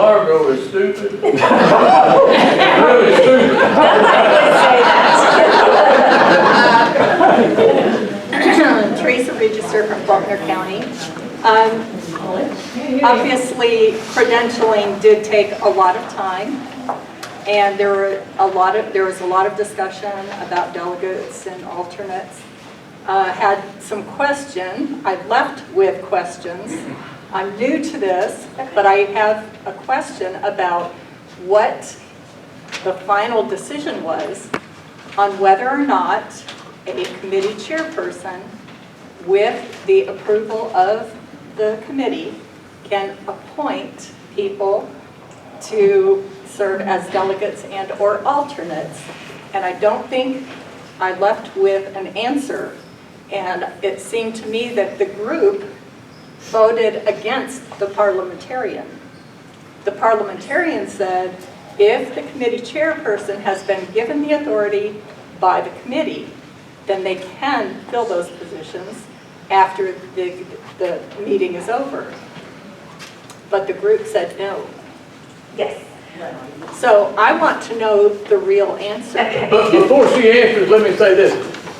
Margot is stupid. Really stupid. Teresa Register from Faulkner County. Obviously, credentialing did take a lot of time, and there was a lot of discussion about delegates and alternates. Had some question. I left with questions. I'm new to this, but I have a question about what the final decision was on whether or not a committee chairperson, with the approval of the committee, can appoint people to serve as delegates and or alternates. And I don't think I left with an answer. And it seemed to me that the group voted against the parliamentarian. The parliamentarian said, if the committee chairperson has been given the authority by the committee, then they can fill those positions after the meeting is over. But the group said no. Yes. So I want to know the real answer. Okay. But before she answers, let me say this.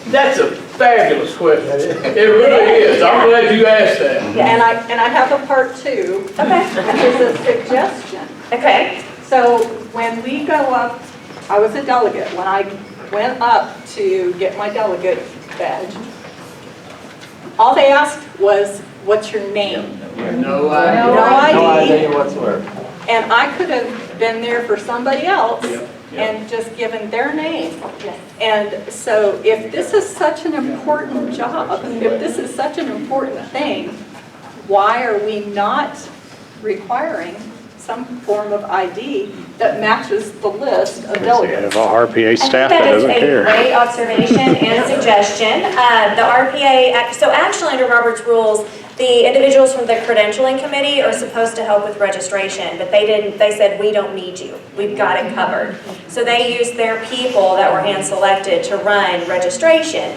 That's a fabulous question. It really is. I'm glad you asked that. And I have a part two. Okay. There's a suggestion. Okay. So when we go up, I was a delegate. When I went up to get my delegate badge, all they asked was, what's your name? No idea. No ID. No idea whatsoever. And I could have been there for somebody else Yep. and just given their name. Yes. And so if this is such an important job, if this is such an important thing, why are we not requiring some form of ID that matches the list of Have delegates? our RPA staff I that think doesn't that is a care. great observation and suggestion. The RPA, so actually under Robert's rules, the individuals from the credentialing committee are supposed to help with registration, but they didn't. They said, we don't need you. We've got it covered. So they used their people that were hand-selected to run registration.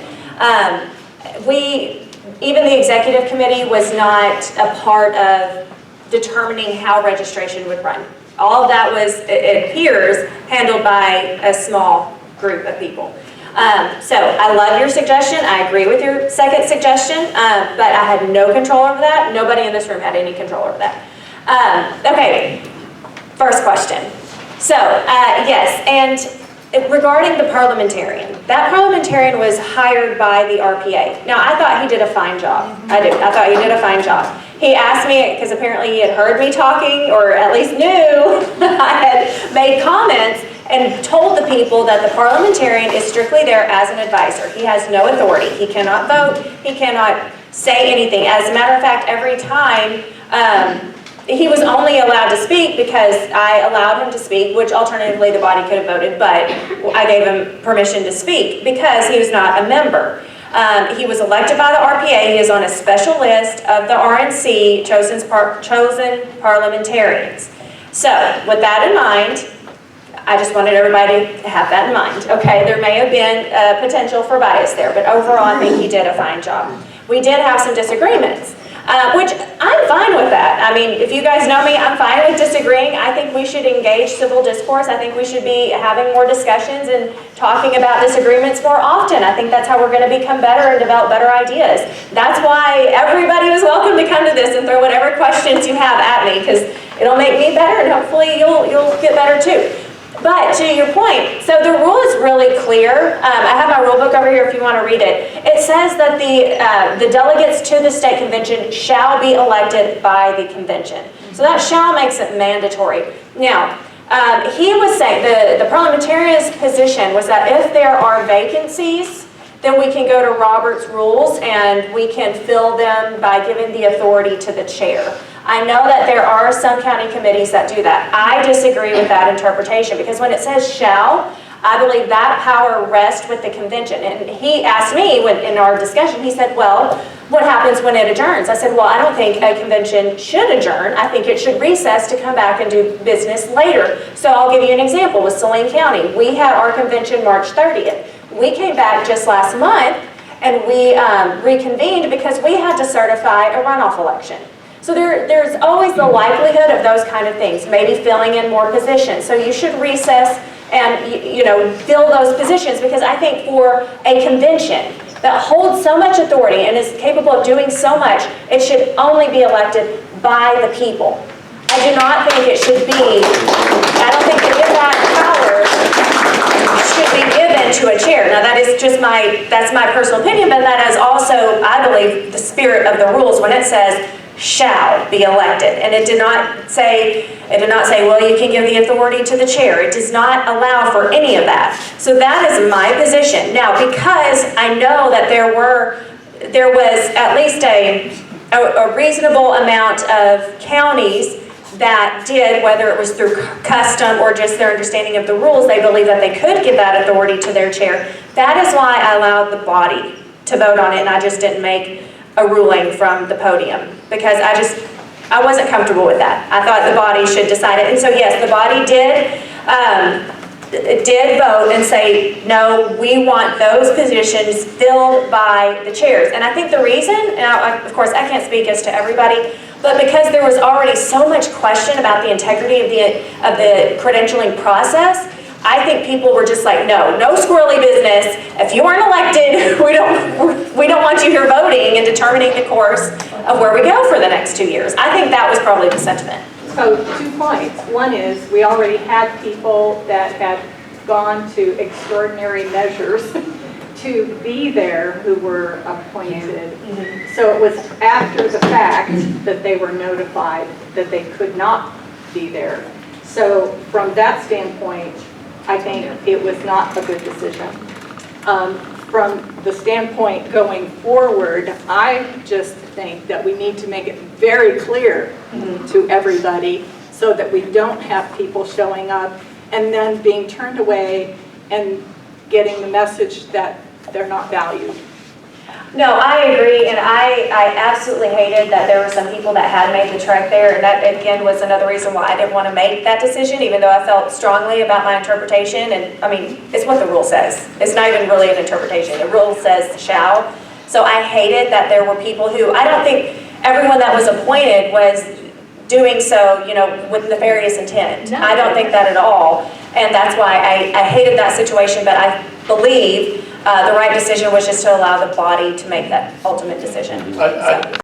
Even the executive committee was not a part of determining how registration would run. All of that was, it appears, handled by a small group of people. So I love your suggestion. I agree with your second suggestion, but I had no control over that. Nobody in this room had any control over that. Okay, first question. So yes, and regarding the parliamentarian, that parliamentarian was hired by the RPA. Now I thought he did a fine job. I thought he did a fine job. He asked me, because apparently he had heard me talking, or at least knew I had made comments, and told the people that the parliamentarian is strictly there as an advisor. He has no authority. He cannot vote. He cannot say anything. As a matter of fact, every time he was only allowed to speak because I allowed him to speak, which alternatively the body could have voted, but I gave him permission to speak because he was not a member. He was elected by the RPA. He is on a special list of the RNC chosen parliamentarians. So with that in mind, I just wanted everybody to have that in mind. Okay, there may have been potential for bias there, but overall I think he did a fine job. We did have some disagreements, which I'm fine with that. I mean, if you guys know me, I'm fine with disagreeing. I think we should engage civil discourse. I think we should be having more discussions and talking about disagreements more often. I think that's how we're going to become better and develop better ideas. That's why everybody is welcome to come to this and throw whatever questions you have at me, because it'll make me better and hopefully you'll get better too. But to your point, so the rule is really clear. I have my rule book over here if you want to read it. It says that the delegates to the state convention shall be elected by the convention. So that shall makes it mandatory. Now, he was saying, the parliamentarian's position was that if there are vacancies, then we can go to Robert's rules and we can fill them by giving the authority to the chair. I know that there are some county committees that do that. I disagree with that interpretation because when it says shall, I believe that power rests with the convention. And he asked me in our discussion, he said, well, what happens when it adjourns? I said, well, I don't think a convention should adjourn. I think it should recess to come back and do business later. So I'll give you an example with Saline County. We had our convention March 30th. We came back just last month and we reconvened because we had to certify a runoff election. So there's always the likelihood of those kind of things, maybe filling in more positions. So you should recess and, you know, fill those positions, because I think for a convention that holds so much authority and is capable of doing so much, it should only be elected by the people. I do not think it should be, I don't think that that power should be given to a chair. Now that is just that's my personal opinion, but that is also, I believe, the spirit of the rules when it says shall be elected. And it did not say, well, you can give the authority to the chair. It does not allow for any of that. So that is my position. Now, because I know that there was at least a reasonable amount of counties that did, whether it was through custom or just their understanding of the rules, they believe that they could give that authority to their chair. That is why I allowed the body to vote on it, and I just didn't make a ruling from the podium, because I wasn't comfortable with that. I thought the body should decide it. And so yes, the body did vote and say, no, we want those positions filled by the chairs. And I think the reason, and of course I can't speak as to everybody, but because there was already so much question about the integrity of the credentialing process, I think people were just like, no squirrely business. If you aren't elected, we don't want you here voting and determining the course of where we go for the next 2 years. I think that was probably the sentiment. So 2 points. One is we already had people that had gone to extraordinary measures to be there who were appointed. So it was after the fact that they were notified that they could not be there. So from that standpoint, I think it was not a good decision. From the standpoint going forward, I just think that we need to make it very clear to everybody so that we don't have people showing up and then being turned away and getting the message that they're not valued. No, I agree, and I absolutely hated that there were some people that had made the trek there, and that again was another reason why I didn't want to make that decision, even though I felt strongly about my interpretation. And I mean, it's what the rule says. It's not even really an interpretation. The rule says shall. So I hated that there were people who, I don't think everyone that was appointed was doing so, you know, with nefarious intent. No. I don't think that at all, and that's why I hated that situation, but I believe the right decision was just to allow the body to make that ultimate decision. I